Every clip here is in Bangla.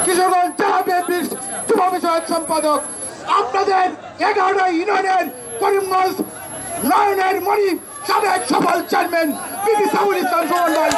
কিশোরগঞ্জ জেলা বিএনপির যুব বিষয়ক সম্পাদক, আপনাদের 11 ইউনিয়নের করিমগঞ্জ নয়নের মণি সাবেক সফল চেয়ারম্যান বিপি সাউল ইসলাম সমন্বয়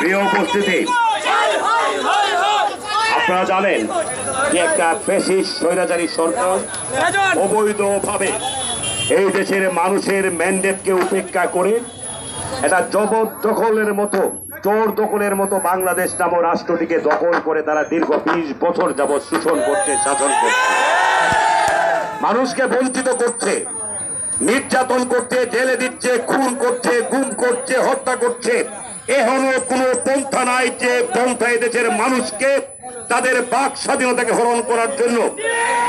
প্রিয় উপস্থিতি, আপনারা জানেন যে একটা ফ্যাসিস্ট স্বৈরাচারী সরকার অবৈধভাবে এই দেশের মানুষের ম্যান্ডেটকে উপেক্ষা করে এটা জবরদখলের মতো, চোর দখলের মতো বাংলাদেশ নামক রাষ্ট্রটিকে দখল করে তারা দীর্ঘ 20 বছর যাবৎ শোষণ করছে, শাসন করছে, মানুষকে বঞ্চিত করছে, নির্যাতন করছে, জেলে দিচ্ছে, খুন করছে, গুম করছে, হত্যা করছে। এখনো কোনো পন্থা নাই যে পন্থা দেশের মানুষকে তাদের বাক স্বাধীনতাকে হরণ করার জন্য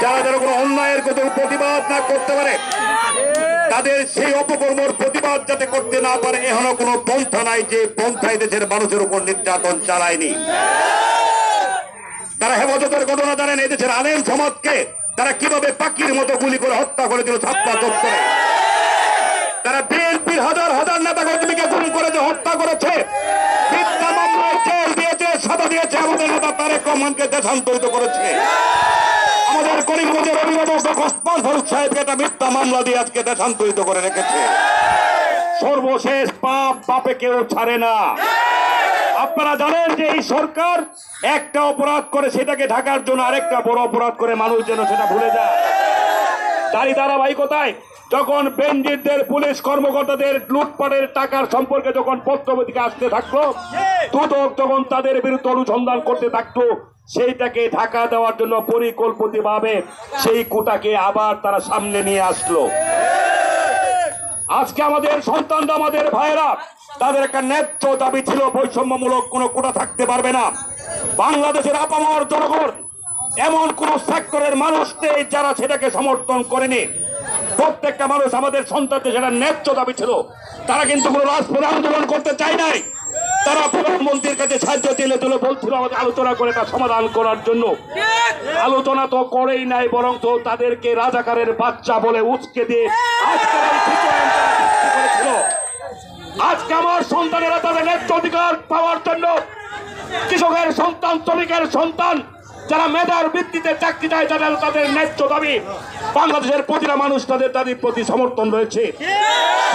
যারা যারা কোনো অন্যায়ের কোনো প্রতিবাদ না করতে পারে, তাদের সেই অপকর্মর প্রতিবাদ যাতে করতে না পারে, এখনো কোনো পন্থা নাই যে পন্থায় দেশের মানুষের উপর নির্যাতন চালায়নি। তারা হেফাজতের ঘটনা জানেন, এই দেশের আলেম সমাজকে তারা কিভাবে পাখির মতো গুলি করে হত্যা করেছিল ছাত্রা চত্বরে। তারা বিএনপির হাজার হাজার নেতা কর্মীকে গুম করেছে, হত্যা করেছে, মিথ্যা মামলায় জেল দিয়েছে, সাজা দিয়েছে, আমাদের নেতা তারেক রহমানকে দেশান্তরিত করেছে। আমাদের করিমগঞ্জের অভিভাবক ওসমান ফারুক সাহেবকে একটা মিথ্যা মামলা দিয়ে আজকে দেশান্তরিত করে রেখেছে। সর্বশেষ পাপ পাপে কেউ ছাড়ে না। আপনারা জানেন যে এই সরকার একটা অপরাধ করে সেটাকে ঢাকার জন্য আরেকটা বড় অপরাধ করে মানুষ যেন সেটা ভুলে যায়। তারই ধারাবাহিকতায় যখন বেনজিরদের পুলিশ কর্মকর্তাদের লুটপাটের টাকার সম্পর্কে যখন পত্রপত্রিকা আসতে থাকলো, দুদক যখন তাদের বিরুদ্ধে অনুসন্ধান করতে থাকতো, সেইটাকে ঢাকা দেওয়ার জন্য পরিকল্পিতভাবে সেই কোটাকে আবার তারা সামনে নিয়ে আসলো। আজকে আমাদের সন্তানরা, আমাদের ভাইয়েরা, তাদের একটা ন্যায্য দাবি ছিল বৈষম্যমূলক কোনো কোটা থাকতে পারবে না। বাংলাদেশের আপামর জনগণ এমন কোন সেক্টরের মানুষ নেই যারা সেটাকে সমর্থন করেনি। প্রত্যেকটা মানুষ, আমাদের সন্তানদের সেটা ন্যায্য দাবি ছিল। তারা কিন্তু কোনো রাজপথে আন্দোলন করতে চায় নাই। তারা প্রধানমন্ত্রীর কাছে সাহায্য দিলে বলছিল আমাদের আলোচনা করে তা সমাধান করার জন্য। আলোচনা তো করেই নাই, বরং তো তাদেরকে রাজাকারের বাচ্চা বলে উচকে দিয়ে আজকে আমার সন্তানেরা তাদের ন্যায্য অধিকার পাওয়ার জন্য, কৃষকের সন্তান, শ্রমিকের সন্তান, যারা মেধার ভিত্তিতে চাকরি দেয়, তাদের ন্যায্য দাবি, বাংলাদেশের প্রতিটা মানুষ তাদের দাবির প্রতি সমর্থন রয়েছে।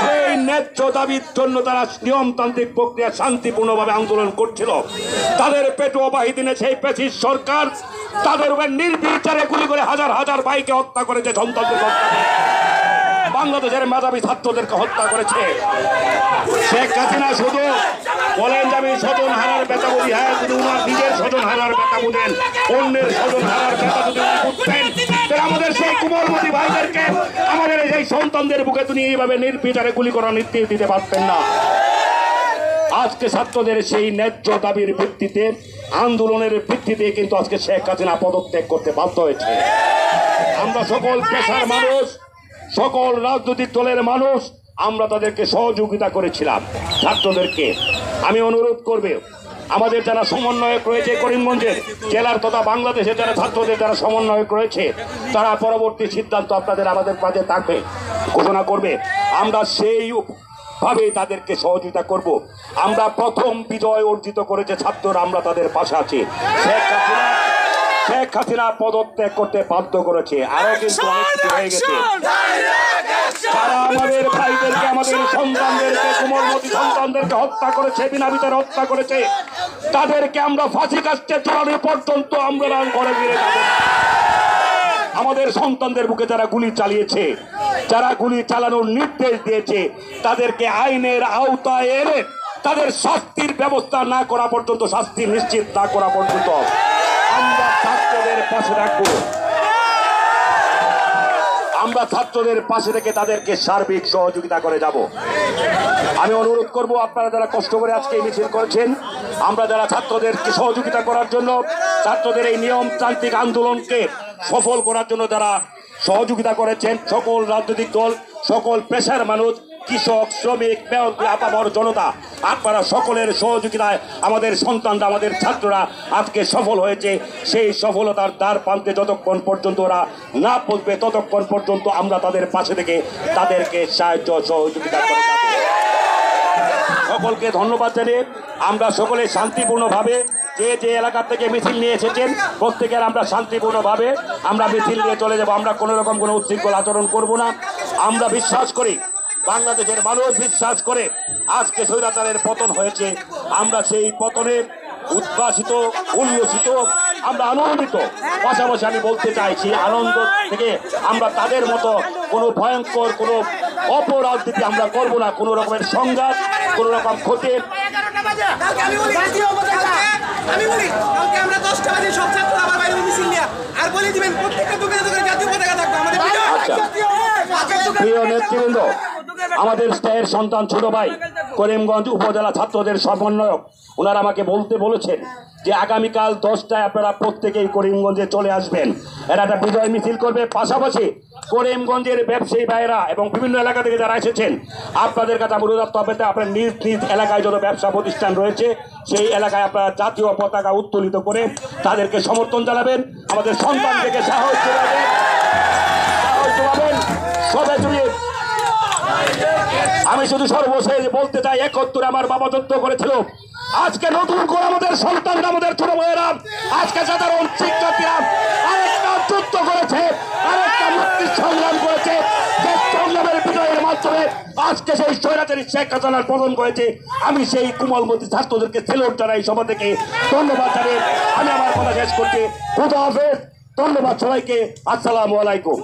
সেই ন্যায্য দাবির জন্য তারা নিয়মতান্ত্রিক প্রক্রিয়া শান্তিপূর্ণভাবে আন্দোলন করছিল। তাদের পেটুয়া বাহিনীনে সেই ফ্যাসিস্ট সরকার তাদের উপর নির্বিচারে গুলি করে হাজার হাজার ভাইকে হত্যা করেছে, সন্তানদের হত্যা করেছে, বাংলাদেশের মেধাবী ছাত্রদেরকে হত্যা করেছে। শেখ হাসিনা শুধু বলেন যে আমি স্বজন হারার ব্যথা বুঝি, হ্যাঁ, যদি উনার নিজের স্বজন হারার ব্যথা বুঝেন, অন্যের স্বজন হারার ব্যথা যদি বুঝতেন, তাহলে আমাদের সেই কুমলমতি ভাইদেরকে, আমাদের সেই সন্তানদের বুকে তিনি এইভাবে নির্বিচারে গুলি করার নির্দেশ দিতে পারতেন না। আজকে ছাত্রদের সেই ন্যায্য দাবির ভিত্তিতে, আন্দোলনের ভিত্তিতে কিন্তু আজকে শেখ হাসিনা পদত্যাগ করতে বাধ্য হয়েছে। আমরা সকল পেশার মানুষ, সকল রাজনৈতিক দলের মানুষ, আমরা তাদেরকে সহযোগিতা করেছিলাম। ছাত্রদেরকে আমি অনুরোধ করবে, আমাদের যারা সমন্বয়ক রয়েছে করিমগঞ্জের জেলার তথা বাংলাদেশের যারা ছাত্রদের যারা সমন্বয়ক রয়েছে, তারা পরবর্তী সিদ্ধান্ত আপনাদের আমাদের কাছে থাকবে, ঘোষণা করবে। আমরা সেই ভাবেই তাদেরকে সহযোগিতা করব। আমরা প্রথম বিজয় অর্জিত করেছে ছাত্ররা, আমরা তাদের পাশে আছি। শেখ হাসিনা পদত্যাগ করতে বাধ্য করেছে, আরো কিন্তু অনেক কিছু হয়ে গেছে। তারা আমাদের ভাইদেরকে, আমাদের সন্তানদেরকে, কোমলমতি সন্তানদেরকে হত্যা করেছে, বিনা বিচারে হত্যা করেছে। তাদেরকে আমরা ফাঁসি কাটতে চড়ানো পর্যন্ত আমরা ঘরে ফিরে যাব। আমাদের সন্তানদের বুকে যারা গুলি চালিয়েছে, যারা গুলি চালানোর নির্দেশ দিয়েছে, তাদেরকে আইনের আওতায় এনে তাদের শাস্তির ব্যবস্থা না করা পর্যন্ত, শাস্তি নিশ্চিত না করা পর্যন্ত আমরা ছাত্রদের পাশে রাখবো। আমরা ছাত্রদের পাশে থেকে তাদেরকে সার্বিক সহযোগিতা করে যাব। আমি অনুরোধ করব, আপনারা যারা কষ্ট করে আজকে এই মিছিল করেছেন, আমরা যারা ছাত্রদেরকে সহযোগিতা করার জন্য, ছাত্রদের এই নিয়মতান্ত্রিক আন্দোলনকে সফল করার জন্য যারা সহযোগিতা করেছেন, সকল রাজনৈতিক দল, সকল পেশার মানুষ, কৃষক, শ্রমিক, আপামর জনতা, আপনারা সকলের সহযোগিতায় আমাদের সন্তানরা, আমাদের ছাত্ররা আজকে সফল হয়েছে। সেই সফলতার দ্বার প্রান্তে যতক্ষণ পর্যন্ত ওরা না পৌঁছবে ততক্ষণ পর্যন্ত আমরা তাদের পাশে থেকে তাদেরকে সাহায্য সহযোগিতা করে যাব। সকলকে ধন্যবাদ জানিয়ে আমরা সকলে শান্তিপূর্ণভাবে যে যে এলাকা থেকে মিছিল নিয়ে এসেছেন প্রত্যেকের আমরা শান্তিপূর্ণভাবে আমরা মিছিল নিয়ে চলে যাব। আমরা কোনো রকম কোনো উচ্ছৃঙ্খল আচরণ করব না। আমরা বিশ্বাস করি, বাংলাদেশের মানুষ বিশ্বাস করে আজকে স্বৈরাচারের পতন হয়েছে। আমরা সেই পতনের উদ্ভাসিত, উল্লসিত, আমরা আনন্দিত। পাশাপাশি আমি বলতে চাইছি, আনন্দ থেকে আমরা তাদের মতো কোনো ভয়ঙ্কর কোনো অপরাজনীতি আমরা করব না। কোনো রকমের সংঘাত, কোনো রকম ক্ষতি। আমি বলি কালকে আমরা 10টা বাজে সব ছাত্ররা আবার বাইরে মিছিল নিয়ে আর বলে দিবেন প্রত্যেকটা দোকানে দোকানে জাতীয় পতাকা থাকবে আমাদের। প্রিয় নেতৃবৃন্দ, আমাদের স্থায়ীর সন্তান ছোট ভাই করিমগঞ্জ উপজেলা ছাত্রদের সমন্বয়ক ওনারা আমাকে বলেছেন যে আগামীকাল 10টায় আপনারা প্রত্যেকেই করিমগঞ্জে চলে আসবেন। এরা একটা বিজয় মিছিল করবে। পাশাপাশি করিমগঞ্জের ব্যবসায়ী ভাইয়েরা এবং বিভিন্ন এলাকা থেকে যারা এসেছেন আপনাদের কাছে অনুরোধ হবে, আপনার নিজ নিজ এলাকায় যত ব্যবসা প্রতিষ্ঠান রয়েছে সেই এলাকায় আপনারা জাতীয় পতাকা উত্তোলিত করে তাদেরকে সমর্থন জানাবেন, আমাদের সন্তানদেরকে সাহস যোগাবেন। সবাই জুড়ে আমি শুধু সর্বশেষ বলতে চাই, 71 আমার বাবা যুদ্ধ করেছিল। আজকে নতুন করে আমাদের সন্তানরা, আমাদের ছোট ভাইয়েরা, আজকে সাধারণ শিক্ষার্থীরা আরেকটা যুদ্ধ করেছে, আরেকটা মুক্তির সংগ্রাম করেছে। যে সংগ্রামের বিজয়ের মাধ্যমে আজকে সেই স্বৈরাচারী শেখ হাসিনার পতন করেছে। আমি সেই কোমলমতি ছাত্রদেরকে সেলুট জানাই, সভা থেকে ধন্যবাদ জানিয়ে আমি আমার কথা শেষ করছি। খুদা হাফেজ, ধন্যবাদ সবাইকে, আসসালামু আলাইকুম।